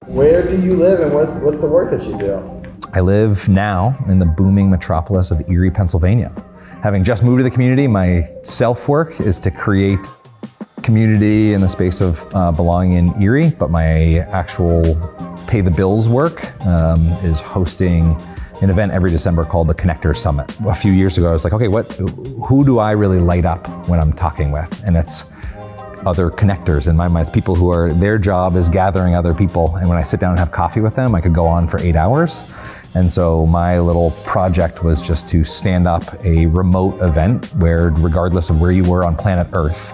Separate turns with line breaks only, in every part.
Where do you live and what's the work that you do?
I live now in the booming metropolis of Erie, Pennsylvania. Having just moved to the community, my self-work is to create community in the space of belonging in Erie, but my actual pay the bills work is hosting an event every December called the Connector Summit. A few years ago, I was like, okay, who do I really light up when I'm talking with? And it's other connectors in my mind. It's people who their job is gathering other people. And when I sit down and have coffee with them, I could go on for 8 hours. And so my little project was just to stand up a remote event where, regardless of where you were on planet Earth,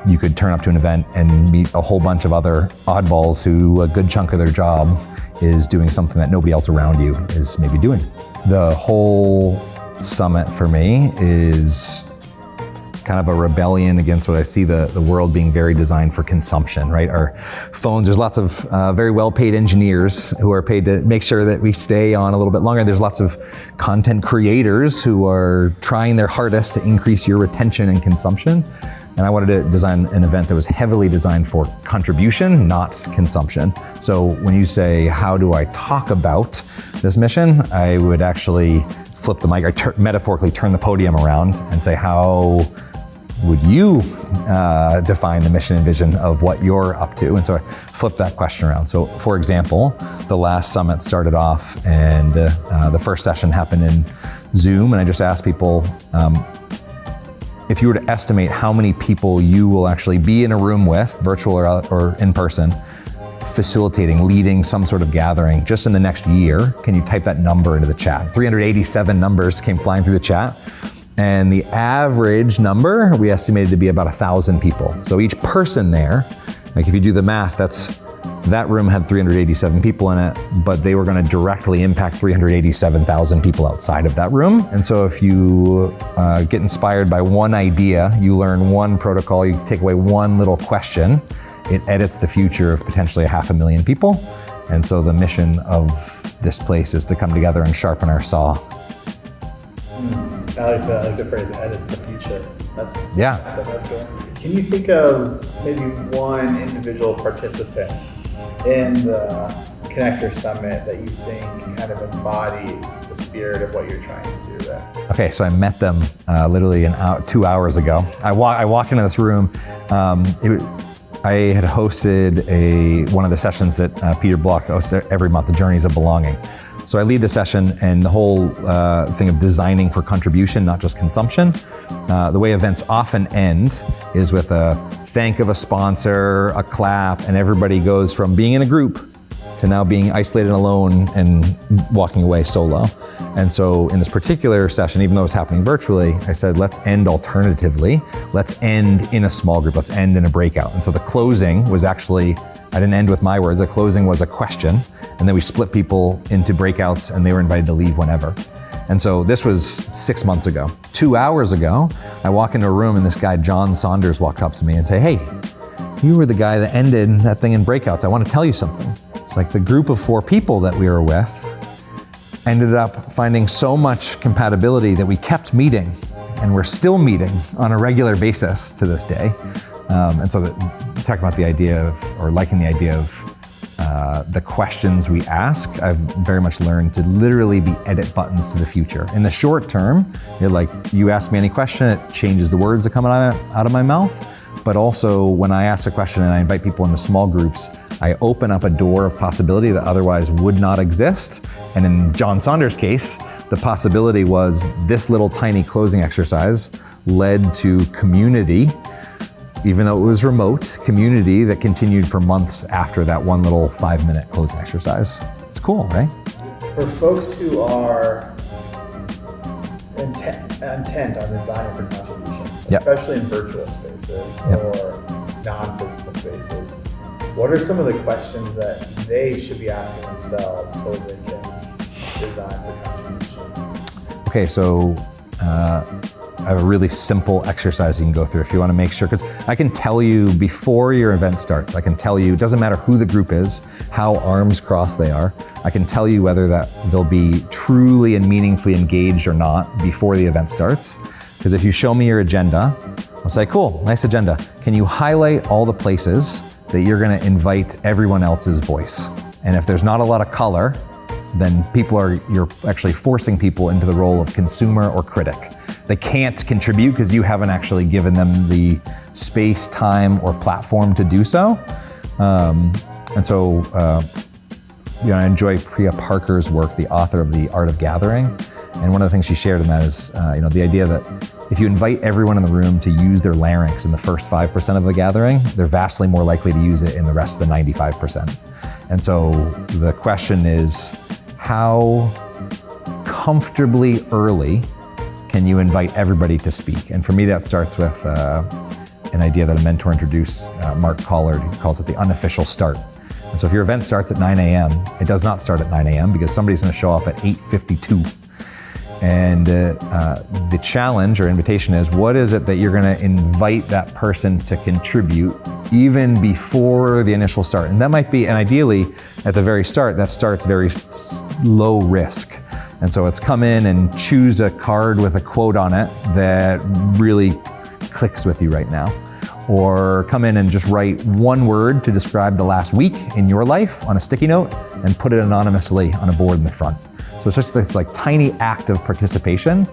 you could turn up to an event and meet a whole bunch of other oddballs who a good chunk of their job is doing something that nobody else around you is maybe doing. The whole summit for me is kind of a rebellion against what I see the world being very designed for consumption, right? Our phones, there's lots of very well-paid engineers who are paid to make sure that we stay on a little bit longer. There's lots of content creators who are trying their hardest to increase your retention and consumption. And I wanted to design an event that was heavily designed for contribution, not consumption. So when you say, how do I talk about this mission? I would actually flip the mic, metaphorically turn the podium around and say, how would you define the mission and vision of what you're up to? And so I flipped that question around. So for example, the last summit started off and the first session happened in Zoom, and I just asked people, if you were to estimate how many people you will actually be in a room with, virtual or in person, facilitating, leading some sort of gathering just in the next year, can you type that number into the chat? 387 numbers came flying through the chat. And the average number we estimated to be about 1,000 people. So each person there, like if you do the math, that room had 387 people in it, but they were going to directly impact 387,000 people outside of that room. And so if you get inspired by one idea, you learn one protocol, you take away one little question, it edits the future of potentially 500,000 people. And so the mission of this place is to come together and sharpen our saw.
I like the phrase, edits the future. That's good. Can you think of maybe one individual participant in the Connector Summit that you think kind of embodies the spirit of what you're trying to do there?
Okay, so I met them literally 2 hours ago. I walked into this room. I had hosted one of the sessions that Peter Block hosts every month, the Journeys of Belonging. So I lead the session, and the whole thing of designing for contribution, not just consumption. The way events often end is with a thank of a sponsor, a clap, and everybody goes from being in a group to now being isolated and alone and walking away solo. And so in this particular session, even though it's happening virtually, I said, let's end alternatively. Let's end in a small group. Let's end in a breakout. And so the closing was actually, I didn't end with my words, the closing was a question. And then we split people into breakouts and they were invited to leave whenever. And so this was 6 months ago. 2 hours ago, I walk into a room and this guy, John Saunders, walked up to me and say, hey, you were the guy that ended that thing in breakouts. I want to tell you something. It's like the group of 4 people that we were with ended up finding so much compatibility that we kept meeting, and we're still meeting on a regular basis to this day. And so talking about the idea of, or liking the idea of the questions we ask, I've very much learned to literally be edit buttons to the future. In the short term, you're like, you ask me any question, it changes the words that come out of my mouth. But also when I ask a question and I invite people into small groups, I open up a door of possibility that otherwise would not exist. And in John Saunders' case, the possibility was this little tiny closing exercise led to community, even though it was remote, community that continued for months after that one little 5-minute closing exercise. It's cool, right?
For folks who are intent on designing for contribution, especially in virtual spaces or non-physical spaces, what are some of the questions that they should be asking themselves so they can design for contribution?
Okay, so I have a really simple exercise you can go through if you want to make sure, because I can tell you before your event starts, I can tell you, it doesn't matter who the group is, how arms crossed they are, I can tell you whether that they'll be truly and meaningfully engaged or not before the event starts. Because if you show me your agenda, I'll say, cool, nice agenda. Can you highlight all the places that you're gonna invite everyone else's voice. And if there's not a lot of color, then you're actually forcing people into the role of consumer or critic. They can't contribute because you haven't actually given them the space, time, or platform to do so. I enjoy Priya Parker's work, the author of The Art of Gathering. And one of the things she shared in that is, the idea that if you invite everyone in the room to use their larynx in the first 5% of the gathering, they're vastly more likely to use it in the rest of the 95%. And so the question is, how comfortably early can you invite everybody to speak? And for me, that starts with an idea that a mentor introduced, Mark Collard, he calls it the unofficial start. And so if your event starts at 9 a.m., it does not start at 9 a.m. because somebody's gonna show up at 8:52. And the challenge or invitation is, what is it that you're gonna invite that person to contribute even before the initial start? And that might be, and ideally at the very start, that starts very low risk. And so it's come in and choose a card with a quote on it that really clicks with you right now. Or come in and just write one word to describe the last week in your life on a sticky note and put it anonymously on a board in the front. So it's just this like tiny act of participation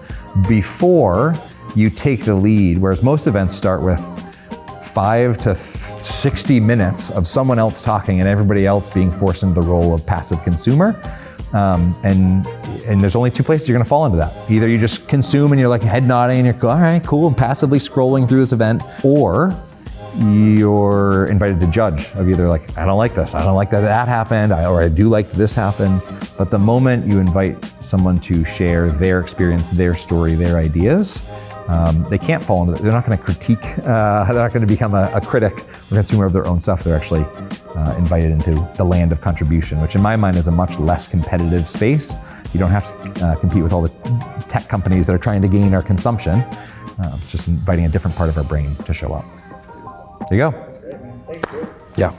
before you take the lead, whereas most events start with 5 to 60 minutes of someone else talking and everybody else being forced into the role of passive consumer. And there's only two places you're gonna fall into that. Either you just consume and you're like head nodding and you're all right, cool, and passively scrolling through this event, or you're invited to judge of either like, I don't like this, I don't like that happened, or I do like this happened. But the moment you invite someone to share their experience, their story, their ideas, they can't fall into that. They're not gonna critique, they're not gonna become a critic or consumer of their own stuff. They're actually invited into the land of contribution, which in my mind is a much less competitive space. You don't have to compete with all the tech companies that are trying to gain our consumption. It's just inviting a different part of our brain to show up. There you go.
That's great, man. Thank you.
Yeah.